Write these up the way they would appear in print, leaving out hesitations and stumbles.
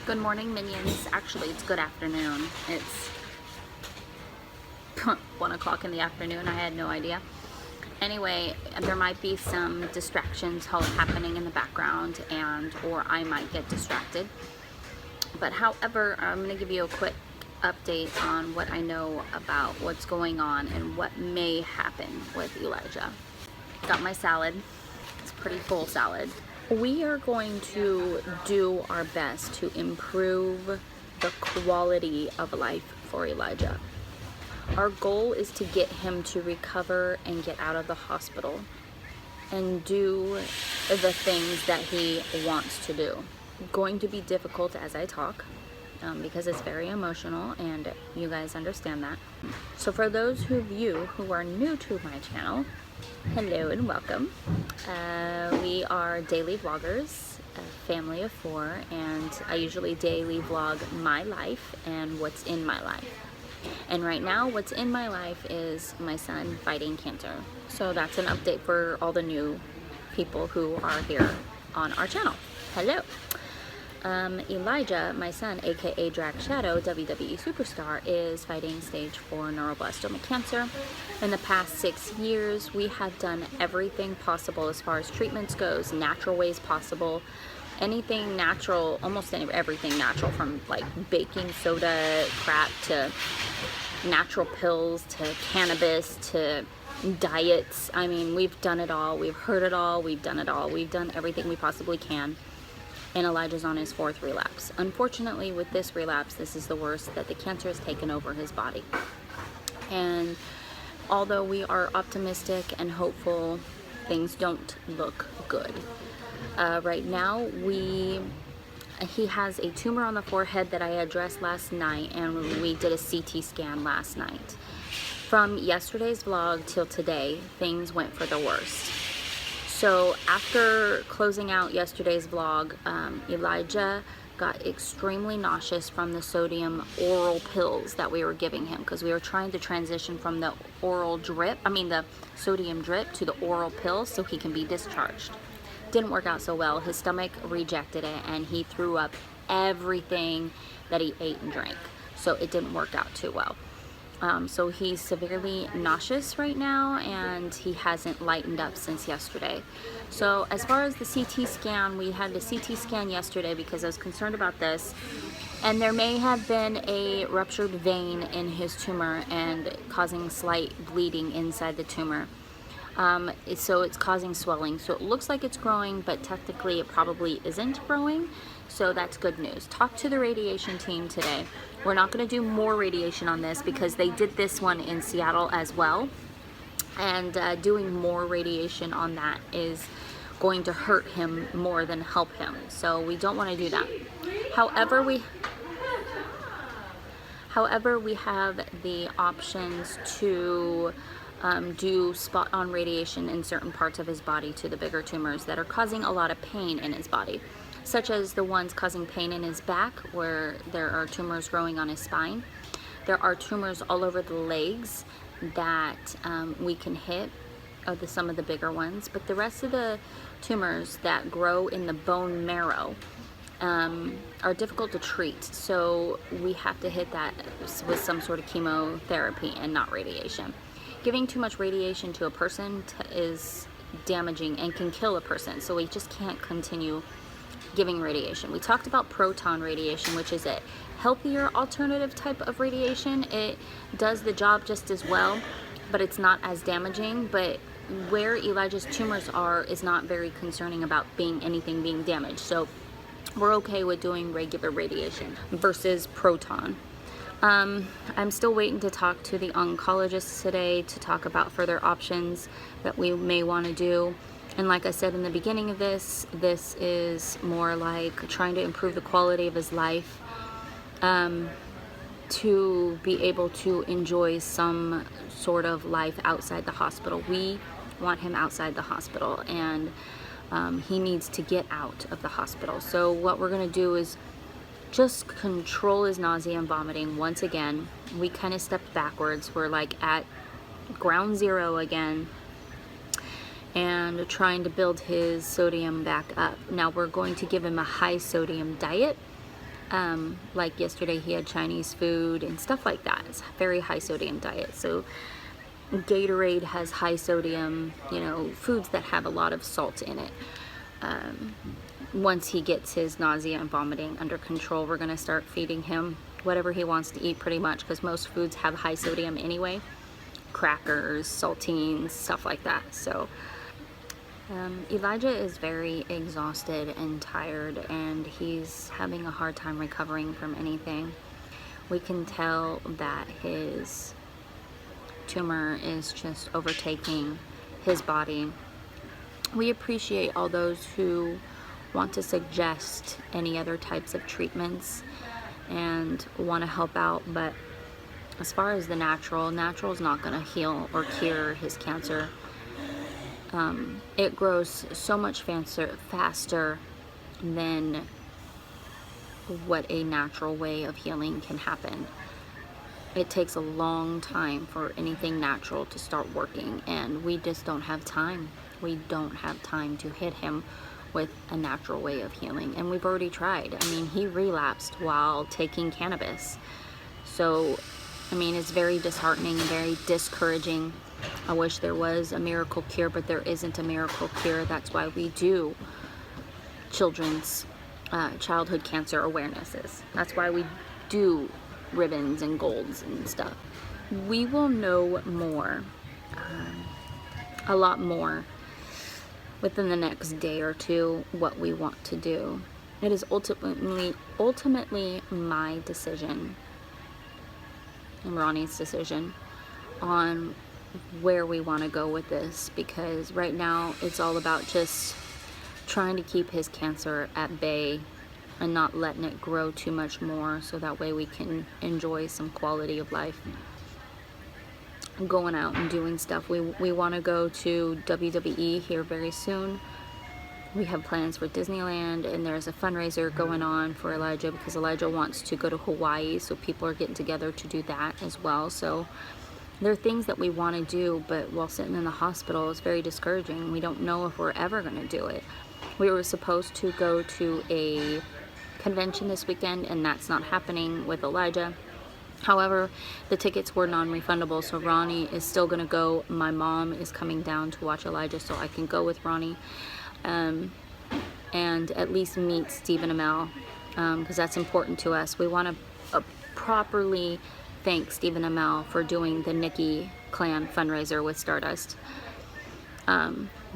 Good morning, minions. Actually, it's good afternoon. It's 1 o'clock in the afternoon. I had no idea. Anyway, there might be some distractions happening in the background, or I might get distracted. But however, I'm going to give you a quick update on what I know about what's going on and what may happen with Elijah. Got my salad. It's a pretty full salad. We are going to do our best to improve the quality of life for Elijah. Our goal is to get him to recover and get out of the hospital and do the things that he wants to do. Going to be difficult as I talk because it's very emotional, and you guys understand that. So for those of you who are new to my channel, hello and welcome. We are daily vloggers, a family of 4, and I usually daily vlog my life and what's in my life. And right now, what's in my life is my son fighting cancer. So that's an update for all the new people who are here on our channel. Hello. Elijah, my son, aka Drax WWE Superstar, is fighting stage 4 neuroblastoma cancer. In the past 6 years, we have done everything possible as far as treatments goes, natural ways possible, anything natural, almost everything natural, from like baking soda crap to natural pills to cannabis to diets. I mean, we've done it all. We've heard it all. We've done it all. We've done everything we possibly can. And Elijah's on his 4th relapse. Unfortunately, with this relapse, this is the worst, that the cancer has taken over his body. And although we are optimistic and hopeful, things don't look good. Right now, he has a tumor on the forehead that I addressed last night, and we did a CT scan last night. From yesterday's vlog till today, things went for the worst. So after closing out yesterday's vlog, Elijah got extremely nauseous from the sodium oral pills that we were giving him, because we were trying to transition from the the sodium drip to the oral pills so he can be discharged. Didn't work out so well. His stomach rejected it and he threw up everything that he ate and drank. So it didn't work out too well. So he's severely nauseous right now, and he hasn't lightened up since yesterday. So as far as the CT scan, we had the CT scan yesterday because I was concerned about this, and there may have been a ruptured vein in his tumor and causing slight bleeding inside the tumor. So it's causing swelling. So it looks like it's growing, but technically it probably isn't growing. So that's good news. Talk to the radiation team today. We're not going to do more radiation on this because they did this one in Seattle as well. And doing more radiation on that is going to hurt him more than help him. So we don't want to do that. However, we have the options to do spot-on radiation in certain parts of his body to the bigger tumors that are causing a lot of pain in his body, such as the ones causing pain in his back, where there are tumors growing on his spine. There are tumors all over the legs that we can hit, some of the bigger ones, but the rest of the tumors that grow in the bone marrow are difficult to treat, so we have to hit that with some sort of chemotherapy and not radiation. Giving too much radiation to a person is damaging and can kill a person, so we just can't continue giving radiation. We talked about proton radiation, which is a healthier alternative type of radiation. It does the job just as well, but it's not as damaging. But where Elijah's tumors are is not very concerning about anything being damaged, so we're okay with doing regular radiation versus proton. I'm still waiting to talk to the oncologist today to talk about further options that we may want to do. And like I said in the beginning of this is more like trying to improve the quality of his life, to be able to enjoy some sort of life outside the hospital. We want him outside the hospital, and he needs to get out of the hospital. So what we're going to do is just control his nausea and vomiting once again. We kind of stepped backwards. We're like at ground zero again, and trying to build his sodium back up. Now we're going to give him a high sodium diet Like yesterday he had Chinese food and stuff like that. It's a very high sodium diet. So Gatorade has high sodium, you know, foods that have a lot of salt in it. Once he gets his nausea and vomiting under control, we're going to start feeding him whatever he wants to eat pretty much, because most foods have high sodium anyway. Crackers, saltines, stuff like that. So Elijah is very exhausted and tired, and he's having a hard time recovering from anything. We can tell that his tumor is just overtaking his body. We appreciate all those who want to suggest any other types of treatments and want to help out, but as far as the natural is not going to heal or cure his cancer. It grows so much faster than what a natural way of healing can happen. It takes a long time for anything natural to start working, and we just don't have time. We don't have time to hit him with a natural way of healing, and we've already tried. I mean, he relapsed while taking cannabis. So, I mean, it's very disheartening and very discouraging. I wish there was a miracle cure, but there isn't a miracle cure. That's why we do children's childhood cancer awarenesses. That's why we do ribbons and golds and stuff. We will know more, a lot more, within the next day or two what we want to do. It is ultimately my decision and Ronnie's decision on where we want to go with this, because right now it's all about just trying to keep his cancer at bay and not letting it grow too much more, so that way we can enjoy some quality of life. Going out and doing stuff. We want to go to WWE here very soon. We have plans for Disneyland, and there's a fundraiser going on for Elijah because Elijah wants to go to Hawaii, so people are getting together to do that as well. So there are things that we want to do, but while sitting in the hospital, it's very discouraging. We don't know if we're ever going to do it. We were supposed to go to a convention this weekend, and that's not happening with Elijah. However, the tickets were non-refundable, so Ronnie is still going to go. My mom is coming down to watch Elijah, so I can go with Ronnie and at least meet Stephen Amell, because that's important to us. We want to properly thank Stephen Amell for doing the Nikki Clan fundraiser with Stardust,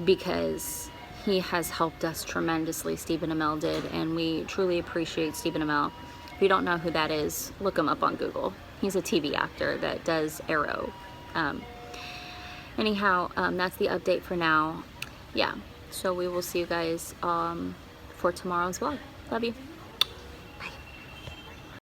because he has helped us tremendously. Stephen Amell did, and we truly appreciate Stephen Amell. If you don't know who that is, look him up on Google. He's a TV actor that does Arrow. Anyhow, that's the update for now. Yeah, so we will see you guys for tomorrow's vlog. Love you.